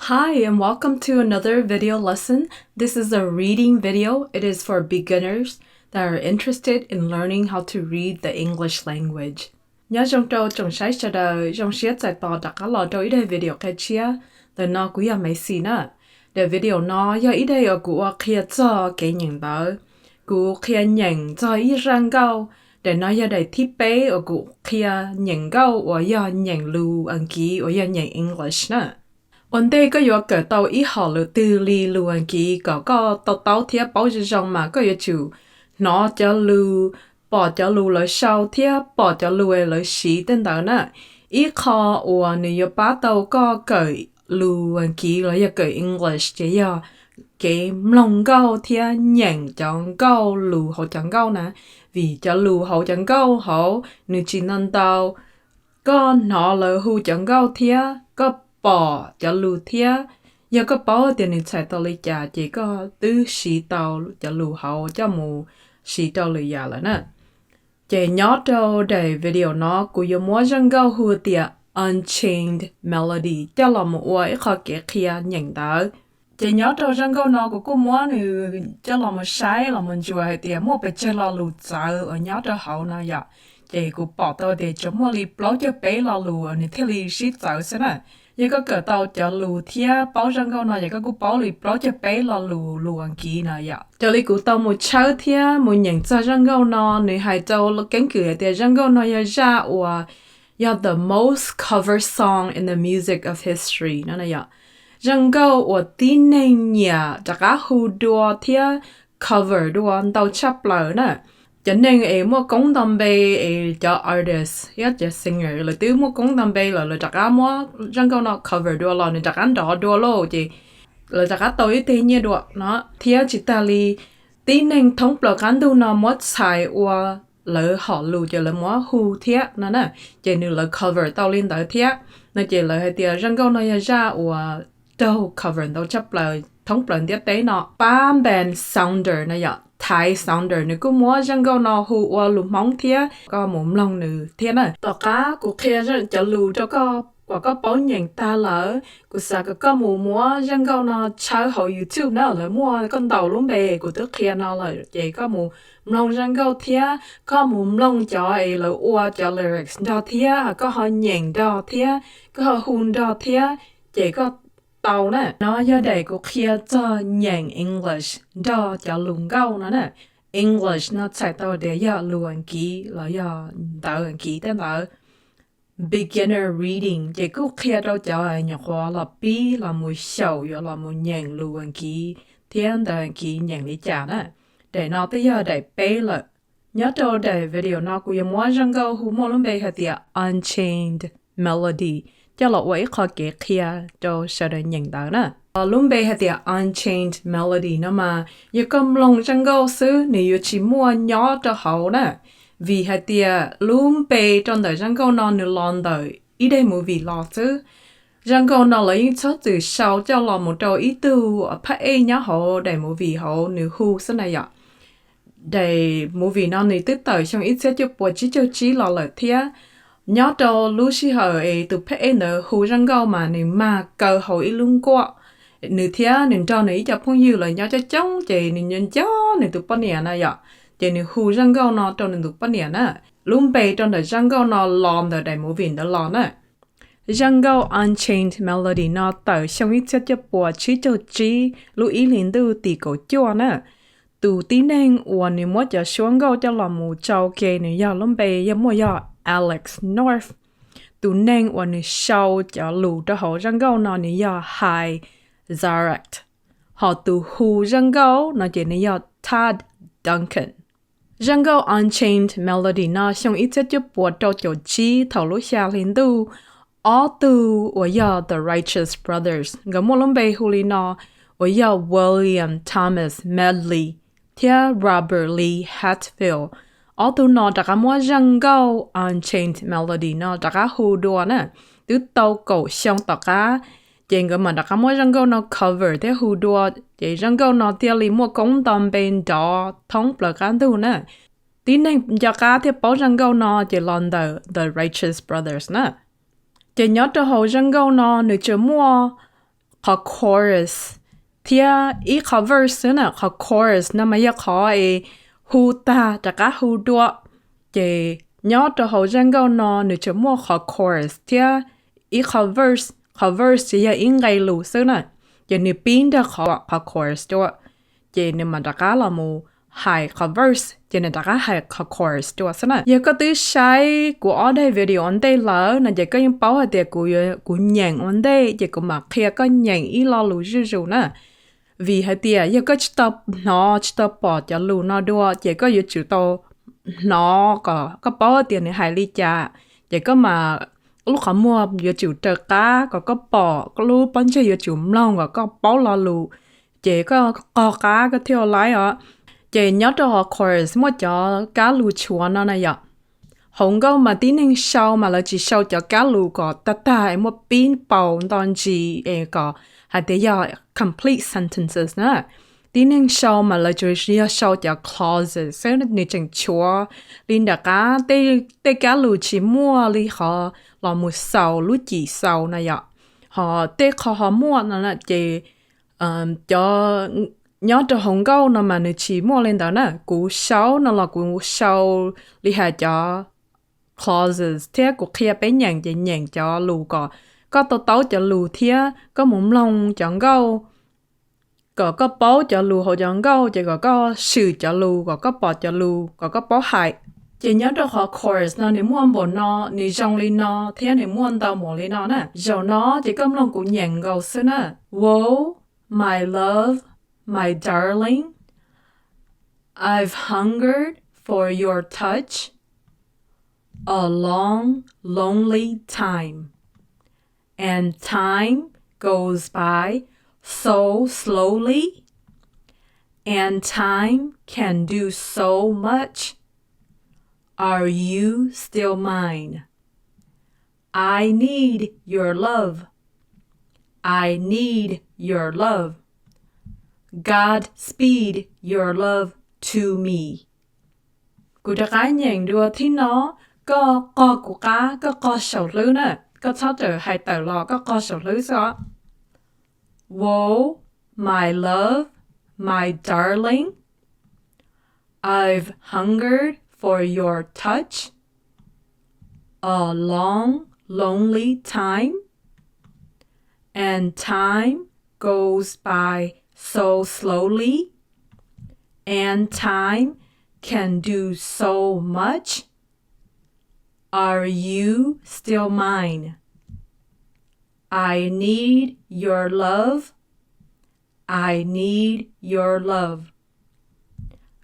Hi and welcome to another video lesson. This is a reading video. It is for beginners that are interested in learning how to read the English language. Nhớ trong trâu trong sai cho đời trong siết giải tỏ đặt cả lọ trâu ý đây video cái chia the nó cũng là mấy xí nữa. The video nó do ý đây ở của Qhia cho cái nhận đó của Qhia Nyeem cho ý Zaj Nkauj để nó do đây thiết kế ở của Qhia Nyeem và do nhận lưu anh ký và do nhận English nữa. Vấn đề có yếu cỡ tàu ý họ lưu tư li lưu anh ký có tàu thiab bảo cho rằng mà có yếu chủ nó cho lưu bỏ cho lưu lời sau thiab bỏ cho lưu lời sĩ tên đó nè ý họ và nếu bá tàu có cởi lưu anh ký là cởi English chỉ do cái mloog câu thiab nhận chọn câu lưu họ chọn câu nè vì cho lưu họ chọn câu họ nếu chỉ nên tàu có nó là hữu chọn câu thiab có bỏ cho lưu thiab giờ có bỏ tiền thì chạy tàu lấy trả chỉ có tứ sĩ tàu cho lưu hậu cho mù sĩ tàu lấy trả là nè chỉ nhớ đâu để video nó của yêu mua răng câu hùa tiệt Unchained Melody cho là một uai khó kể Qhia Nyeem đó chỉ nhớ đâu răng câu nó của cô mua nữa cho là một sai là mình chùa tiệt mua bị chơi là lưu trả ở nhớ đâu hậu nó vậy chỉ của bỏ tàu để cho mua li bảo cho bé là lưu ở nơi thiên li sĩ trả xem nè giờ có cỡ tàu cho lưu thiab bảo răng câu này giờ có cú bảo lì bảo cho bé là lưu anh kỹ này vậy cho lì cú tàu một cháu thiab một nhận cho răng câu nó người hai tàu là cánh cửa để răng câu nó giờ ra và giờ the most cover song in the music of history nó này vậy răng câu và tin nên nhà tất cả hù đua thiab cover đua tàu chấp lời nè cho nên mua công tâm bê cho artist cho singer là từ mua công tâm bê là chắc cả mua răng câu nó cover đua là chắc ăn đó đua lô chị là chắc cả tôi thế như đua nó thiệt chỉ ta li tin nên thống bờ cán tu nó mất xài và lỡ họ lù cho lỡ mua hù thiệt nó nè chỉ nếu là cover tao lên tới thiệt nó chỉ là hay tiệt răng câu nó ra và đâu cover đâu chấp lời thống bờ tiết tế nó bám band sounder này vậy Thai sounder nếu cứ mua răng câu nó hù và lù móng thiệt có một lòng nữa thiệt này tao cá của kia rất cho lù cho có bảo nhận ta lỡ của sao có mua răng câu nó chơi hậu YouTube nó là mua con tàu luôn bề của tức kia nó là chỉ có một lòng răng câu thiệt có một lòng cho ấy là ua cho lyrics đó thiệt có họ nhận đó thiệt có họ hùn đó thiệt chỉ có tàu nè nó do đây của Qhia cho nhận English đó cho lùng câu nó nè English nó chạy tàu để do luôn kỹ là do tạo kỹ tên là beginner reading chỉ có Qhia đâu cho nhập hóa là bi là một sầu là một nhận luôn kỹ thiên đời kỹ nhận lý trả nè để nó tới giờ để bé là nhớ đâu để video nó của mua răng câu hú mô luôn bê hạt tiệt Unchained Melody cho lọ vậy khó kể Qhia cho sau đó nhận đó nè luôn bê hạt tiệt Unchained Melody nó mà giờ cầm lòng răng câu xứ nếu chỉ mua nhỏ cho hậu nè vì hạt tiệt luôn bê trong đời răng câu nó nửa lon đời ý đây mua vì lo chứ răng câu nó lấy số từ sau cho lọ một trâu ý tư phát ấy nhá hậu để mua vì hậu nửa hưu thế này ạ để mua vì nó nửa tức tới trong ít sẽ cho bộ chỉ lọ lợi thiệt nhớ đâu lúc xí hở từ phê nở hù răng câu mà nè mà cờ hậu ít luôn qua nửa thiệt nè cho nè cho phong yêu là nhớ cho chống chị nè nhân cho nè tụi bọn nè này ạ chị nè hù răng câu nó cho nè tụi bọn nè nè luôn bề trong đời răng câu nó lòm đời đại mũ viền đó lòm nè răng câu Unchained Melody nó tới trong ít sẽ cho bộ chỉ lúc ý liền từ tỷ cổ chua nè tụ tí nên uốn nè mất cho xuống câu cho làm mù trâu kê nè giờ luôn bề giờ mua giờ Alex North tụ nên uốn nè sau cho lù cho họ răng câu nó nè giờ High Direct họ tụ hù răng câu nó chỉ nè giờ Tad Duncan răng câu Unchained Melody nó trong ít sẽ cho bộ trâu chỗ chi thầu lúc xa liền tu ở tu ở giờ The Righteous Brothers cái mua luôn bề hù li nó ở giờ William Thomas Medley Thia Robert Lee Hatfield ở tu nó đã có mua răng câu Unchained Melody nó đã có hù đùa nè từ tàu cổ xong tất cả trên cái mà đã có mua răng câu nó cover thế hù đùa chỉ răng câu nó tiêu li mua công tâm bên đó thống bờ cán tu nè tí nên cho cá thì bảo răng câu nó chỉ lon the Righteous Brothers nè chỉ nhớ cho hồ răng câu nó nếu chưa mua khó chorus thia ý khó verse nữa khó chorus nó mà khó hu ta trả cá hu đua thì nhớ cho hậu giang câu nó nếu chấm mua khó chorus thia ý khó verse thì ý ngay lù xứ nè thì nếu pin đã khó chorus cho thì nếu mà trả cá là mù high verse cho nên ta high chorus cho xí nè giờ có thứ sai của ở đây video ở đây là giờ có những bảo hệ của nhàng ở đây giờ có mặc kia có nhàng ý lo lù rù nè vì hệ tiệt giờ có stop bỏ cho lù nó đua giờ có giờ chịu to nó có bảo tiền này high ly cha giờ có mà lúc họ mua giờ chịu trợ cá có bỏ có lúc bán chơi giờ chịu mloog có bảo lo lù giờ có cá có theo lái à chị nhớ cho họ chorus một cho cá lù chua nó này ạ không có mà tí nên sau mà là chỉ sau cho cá lù có ta một pin bầu đòn chỉ có hay để giờ complete sentences nữa tí nên sau mà là chỉ sau cho clauses sẽ nên chẳng chua liên đã cá tê cá lù chỉ mua li họ là một sau lú chỉ sau này ạ họ tê họ mua nó là chị cho nhớ cho hồng câu nó mà nó chỉ mua lên đó nè cú sáu nó là cú sáu li hà cho clauses thế cú kia bé nhàng cho lù có tấu cho lù thế có mồm lông chọn câu có bó cho lù họ chọn câu chỉ có sự cho lù có bỏ cho lù có bó hại chỉ nhớ cho họ chorus nó nếu muốn bộ nó nếu trong lên nó thế nếu muốn tao mua lên nó nè rồi nó chỉ có lông cú nhàng câu xí nè wow my love my darling, I've hungered for your touch a long, lonely time, and time goes by so slowly, and time can do so much. Are you still mine? I need your love. I need your love. God speed your love to me. Cụ đã cái nhàng đua thì nó có của cá có sầu lứ nè có tháo trở hay tờ lò có sầu lứ sao Whoa, my love, my darling, I've hungered for your touch a long, lonely time, and time goes by so slowly, and time can do so much. Are you still mine? I need your love. I need your love.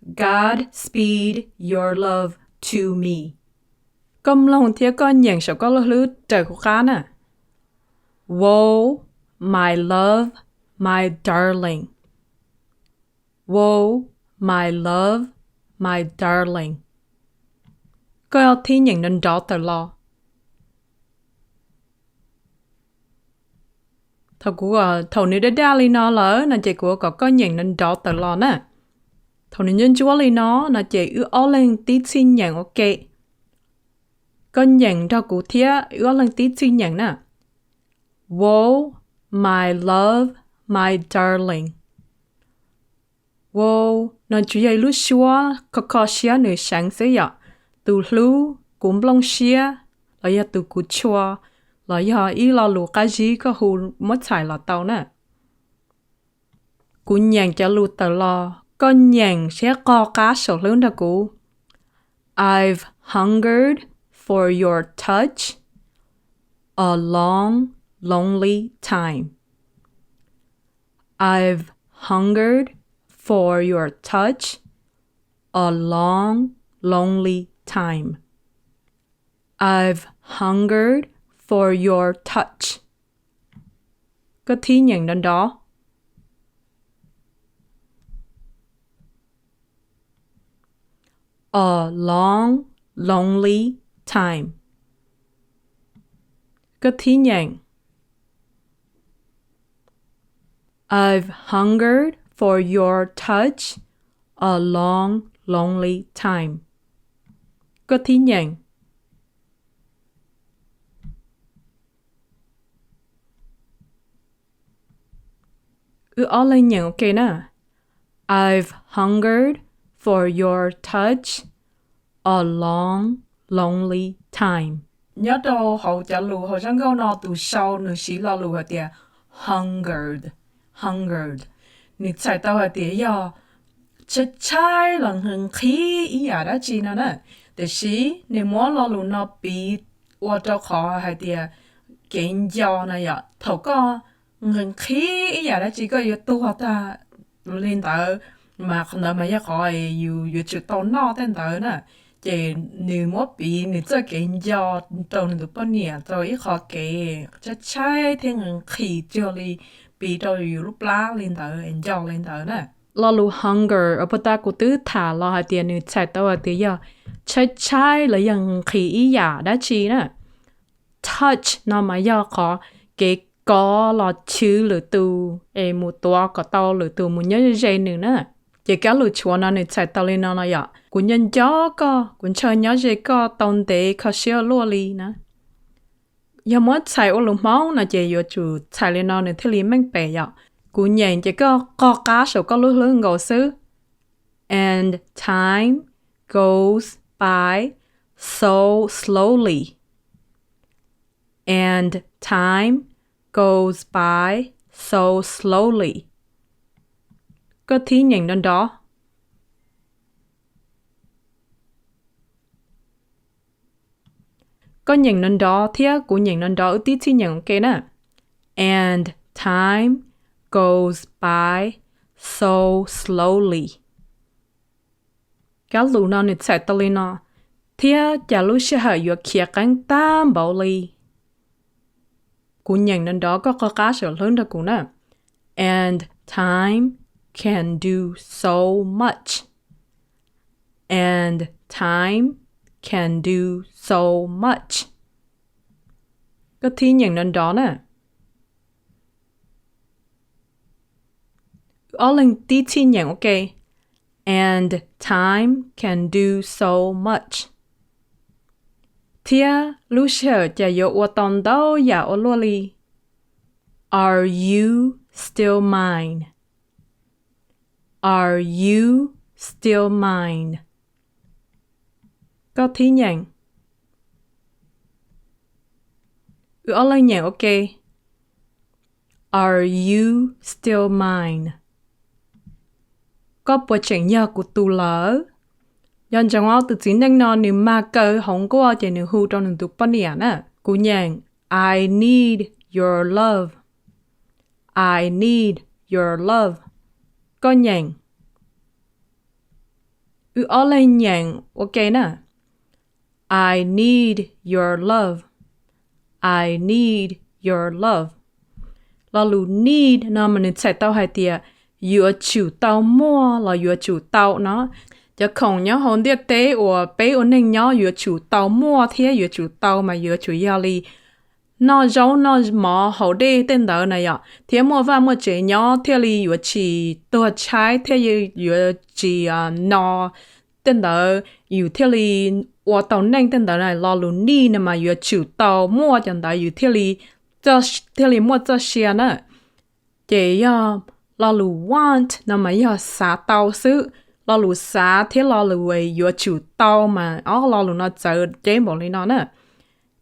God speed your love to me. Công lòng thiết con nhàng sổ có lư trời của cá nè. Whoa, my love, my darling. Whoa, my love, my darling. Coi thi nhận nên đó tờ lo. Thầu của thầu nếu đã đa li nó lỡ là chị của có nhận nên đó tờ lo nè. Thầu nếu nhân chúa li nó là chị ư ó lên tí xin nhận ok. Con nhận cho cụ thía ư ó lên tí xin nhận nè. Whoa, my love, my darling. Whoa, nó chú dạy lúc xua có xia nửa sáng xế ạ. Từ lưu cũng lông xia là ya từ cụ chua là ya ý là lù cái gì có hù mất xài là tao nè. Cụ nhàng cho lù tờ lo con nhàng sẽ có cá sổ lớn đó cụ. I've hungered for your touch a long, lonely time. I've hungered for your touch a long, lonely time. I've hungered for your touch. Có thi nhận đến đó. A long, lonely time. Có thi nhận. I've hungered for your touch a long, lonely time. Có thi nhận. ở lên nhận ok nè. I've hungered for your touch a long, lonely time. Nhớ đâu hậu trả lù hậu chẳng câu nào từ sau nữ sĩ lo lù hả tìa hungered. Nị chạy tao hả tìa ya chết chai lần hừng khí ý à đã chi nè nè. Để sĩ nị mua lo lù nó bị ô tô khó hả tìa kiện giao nè ya thầu có hừng khí ý à đã chi có yếu tu hả ta lên tờ mà không đợi mà ya khó yếu chữ tao nó tên tờ nè. Chị nữ mua bị nữ cho cái do đầu nữ bao nhiêu rồi ít khó cái chắc chắn thì người khi cho đi bị đầu lúc lá lên tới anh cho lên tới nè lo lu hunger ở bên ta của tứ thả lo hai tiền nữ chạy tao ở tiền giờ chắc chắn là những khi ý giả đã chi nè touch nó mà do khó cái có là chữ lửa từ một toa có tao lửa từ một nhớ dây nữa nè chỉ cả lũ chuột nó này chạy tao lên nó này ạ, cũng nhân gió có, cũng chơi nhớ gì có tông để có xíu lúa li nè. Giờ mới chạy ở lũ máu là chỉ vừa chủ chạy lên nó này thì liền mang bể ạ, cũng nhận chỉ có cá sấu có lúa lớn ngầu xứ. And time goes by so slowly. And time goes by so slowly. Có thí nhận đến đó. Có nhận đến đó, thì cũng nhận đến đó ở tí thí nhận ok nè. And time goes by so slowly. Các lũ nó nít chạy tao lên nó. Thì chả lũ sẽ hở yếu kia cánh tam bảo lì. Cũng nhận đến đó có cá sấu lớn đó cũng nè. And time can do so much. And time can do so much. Có thí nhận đến đó nè. Ở lên tí thí nhận ok. And time can do so much. Thia lúc sợ chả yếu ô tông đâu ya ô lô li. Are you still mine? Are you still mine? Có thí nhận. Ở lên nhận ok. Are you still mine? Có bộ chuyện nhờ của tù lỡ. Nhân chẳng ngó từ chính đánh nó nếu mà cơ không có chạy nếu hưu trong nền tụ bắn nè nè. Cú nhận. I need your love. I need your love. Có nhận. Ở lên nhận ok nè. I need your love. I need your love. Là lù need nó mà nên chạy tao hai tìa. Yếu chủ tao mua là yếu chủ tao nó. Chả không nhớ hồn địa tế ở bế ổn hình nhớ yếu chủ tao mua thế yếu chủ tao mà yếu chủ yếu li. Nó giống nó mỏ hậu đê tên đó này ạ. Thế mua vào mua chế nhớ thế li yếu chỉ tùa trái thế yếu chỉ nó tên đó yếu thế li ở tàu nâng tên đó này lo lù ni nè mà yếu chủ tao mua chẳng đó yếu thế li mua cho xe nè. Chế lo lù want nè mà yếu xá tao sư. Lo lù xá thế lo lù yếu chủ tao mà lo lù nó chờ chế bỏ lên nó nè.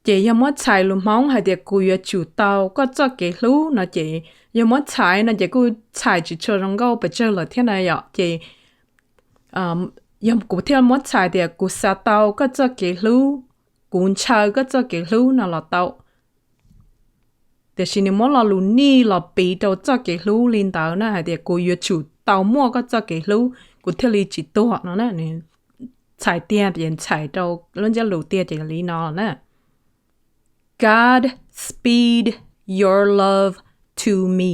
Chế yếu mất chạy lù mong hay để cô yếu chủ tao có cho cái lú nó chế yếu mất chạy nó chế cô chạy chỉ cho rong gâu bởi chơi là thế này ạ. Chế yếu cô theo mất chạy để cô xá tao có cho cái lú cũng chờ có cho cái lú nó là tao. Để xin nếu mất lo lù ni là bị đâu cho cái lú lên tao nè hay để cô yếu chủ tao mua có cho cái lú cô theo lý chỉ tốt nó nè. Chạy tiền tiền chạy đâu luôn cho lù tiền chỉ là lý nó nè. God speed your love to me.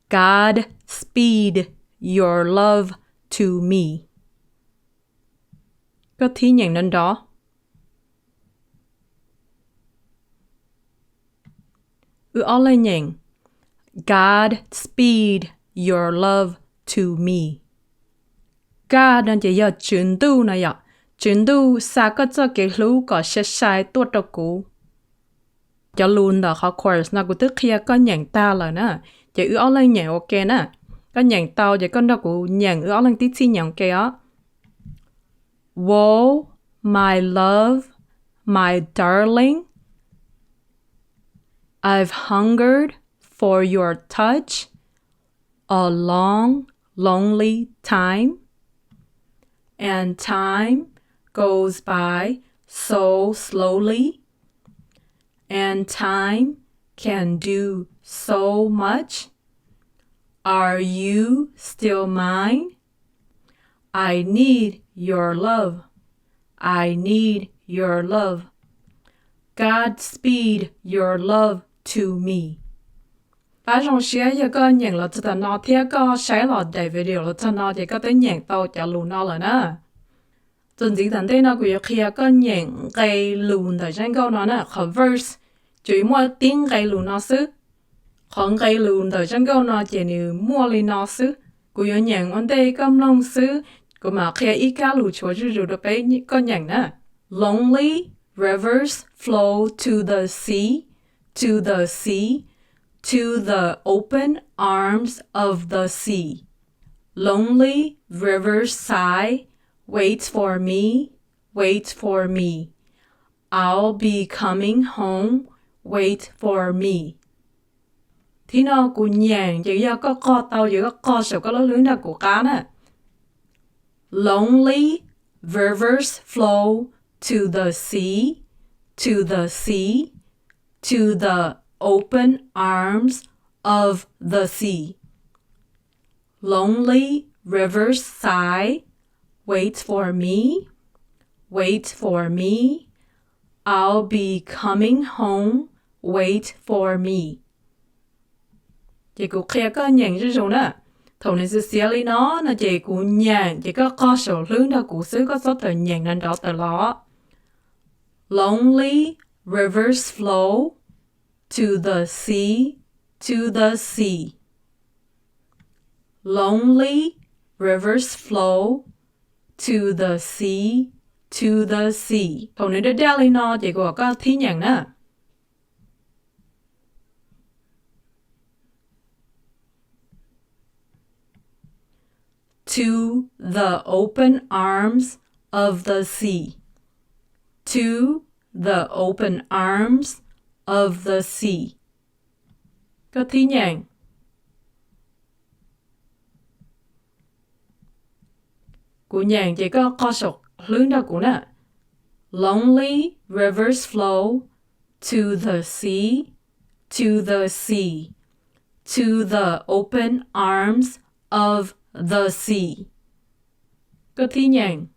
God speed your love to me. Có thí nhận đến đó. Ở lên nhận. God speed your love to me. God đang chỉ là chuyển tu này ạ. Chuyển tu xa có cho cái lũ có sẽ sai tốt đâu cũ. cho luôn đó khó course nó cũng tức kia có nhận ta là nè chỉ ước lên nhận ok nè có nhận tao chỉ con đó cũng nhận ước lên tí xin nhận ok á Whoa, my love, my darling, I've hungered for your touch a long, lonely time, and time goes by so slowly, and time can do so much. Are you still mine? I need your love. I need your love. Godspeed your love to me. Ba trong xe giờ có nhận là cho nó thì có sẽ là đại video là cho nó thì có tới nhận tao cho luôn nó là nè. Tuần gì thằng tây nó cũng kia có nhận cái luôn thời gian câu nó nè, verse chỉ mua tiếng cái luôn nó xứ. Còn cái luôn thời gian câu nó chỉ như mua lên nó xứ. Cũng nhận anh đây cầm long xứ. Cũng mà kia ít cá lù chúa chứ rồi được bé có nhận nè. Lonely rivers flow to the sea, to the sea, to the open arms of the sea. Lonely rivers sigh, wait for me, wait for me. I'll be coming home, wait for me. Thì nó cũng nhàng, chỉ do có co tàu, chỉ có co sầu có lớn là của cá nè. Lonely rivers flow to the sea, to the sea, to the open arms of the sea. Lonely rivers sigh, wait for me, wait for me. I'll be coming home, wait for me. Chỉ cũng kia có nhận chứ rồi nè. Thầu này sẽ xia lý nó chỉ cũng nhận, chỉ có co sổ lương đó cũng xứ có số tờ nhận nên đó tờ lọ. Lonely rivers flow to the sea, to the sea. Lonely rivers flow to the sea, to the sea. Thầu này đã lý nó chỉ có thí nhận nè. To the open arms of the sea. To the open arms of the sea. Có thí nhận. Của nhận chỉ có co sọc hướng đó của nè. Lonely rivers flow to the sea, to the sea, to the open arms of the sea. Có thí nhận.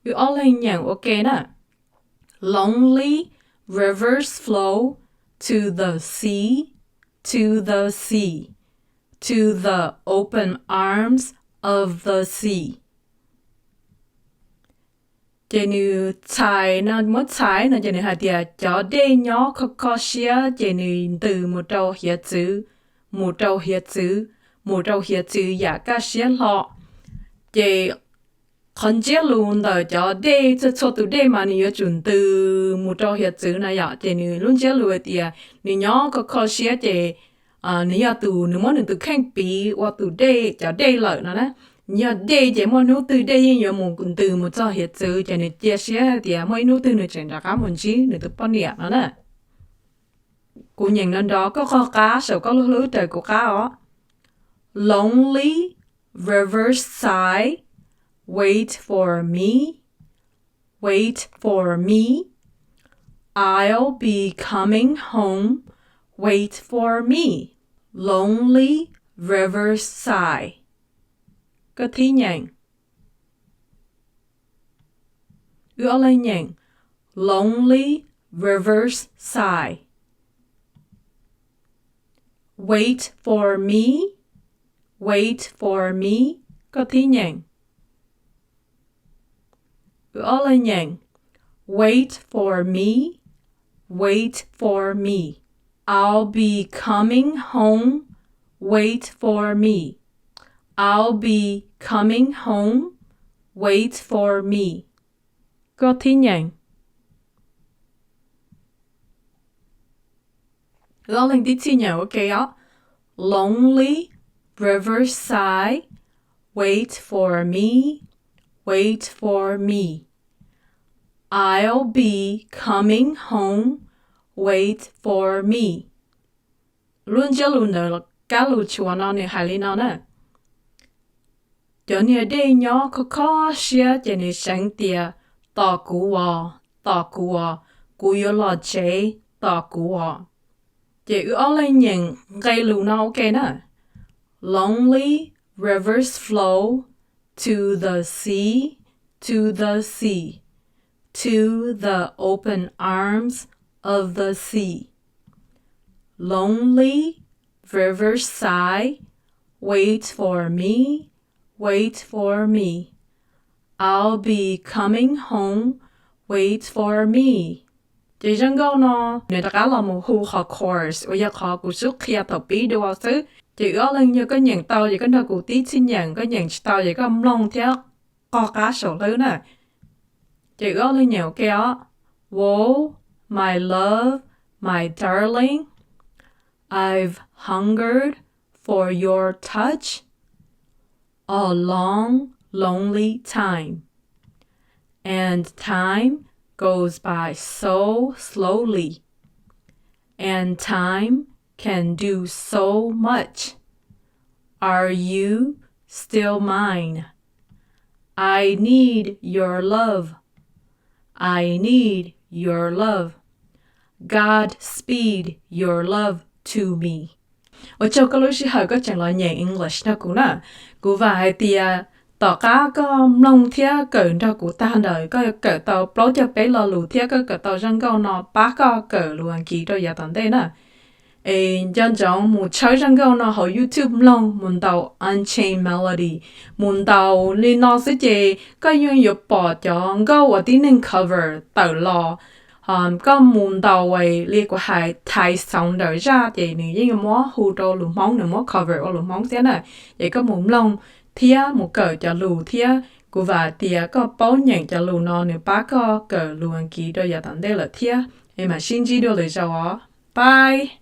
You all lên nhận ok nè. Lonely rivers flow to the sea, to the sea, to the open arms of the sea. Chỉ như trái nó mất trái nó chỉ như hạt địa cho đê nhỏ khó xía chỉ như từ một trâu hiệt chữ giả cả xía lọ chỉ con chế luôn đó cho đê cho từ đê mà như chuẩn từ một trâu hiệt chữ này ạ chỉ như luôn chế luôn thì như nhỏ khó xía chỉ như từ nếu mà từ khang bì hoặc từ đê cho đê lợi nó đấy nhớ đây chỉ muốn nấu từ đây nhớ muốn từ một cho hiện sự cho nên chia sẻ thì mỗi nấu từ nó chuyển ra cá một chí nữa từ bao nhiêu nó nè cô nhìn lên đó có kho cá sầu có lưới trời của cá đó Lonely rivers sigh, wait for me, wait for me. I'll be coming home, wait for me. Lonely rivers sigh. Có thí nhận. Ưa lên nhận. Lonely rivers sigh. Wait for me. Wait for me. Có thí nhận. Ưa lên nhận. Wait for me. Wait for me. I'll be coming home. Wait for me. I'll be coming home. Wait for me. Có thi nhận. Đó là tí thi nhận, ok á. Lonely riverside. Wait for me. Wait for me. I'll be coming home. Wait for me. Luôn cho luôn nữa là cá lù chua nó này hay lý nó nè. Cho nên đây nhỏ có khó xia cho nên sáng tia tỏ cú cú yếu lọ chế tỏ cú chỉ ở lên nhìn gây lù nó ok nè. Lonely rivers flow to the sea, to the sea, to the open arms of the sea. Lonely rivers sigh, wait for me, wait for me. I'll be coming home, wait for me. Chị dân câu nó, người ta cá là một hù họ course, và giặc họ cụ sức khi tập bí đồ vào xứ. Chị có lần như có nhận tàu, chị có nơi cụ tí xin nhận, có nhận tàu, chị có mloog theo có cá sổ thứ nè. Chị có lần nhiều kia, Whoa, my love, my darling, I've hungered for your touch a long, lonely time. And time goes by so slowly. And time can do so much. Are you still mine? I need your love. I need your love. God speed your love to me. Ở trong cái lúc hỏi có chẳng là nhảy English nó cũng nè. Cũng vài tia tỏ cá có mloog thia cỡ ra của ta đời có cỡ tàu pro cho bé lo lù thia có cỡ tàu răng câu nó bá có cỡ luôn kỳ rồi giờ tận đây nè. Dân trọng một chơi răng câu nó ở YouTube mloog muốn tàu Unchained Melody muốn tàu li nó sẽ chế có yung dục bỏ cho câu ở tí nên cover tàu lo. Có muốn tàu vậy liên của hai thái sống đời ra thì những cái món hù đồ lùm món nữa món cover ở lùm món thế này vậy có muốn mloog thia một cỡ cho lù thia của và tia có bao nhận cho lù nó nếu bác có cỡ lù anh ký đôi giờ tận đây là thia em mà xin chỉ đưa lời chào bye.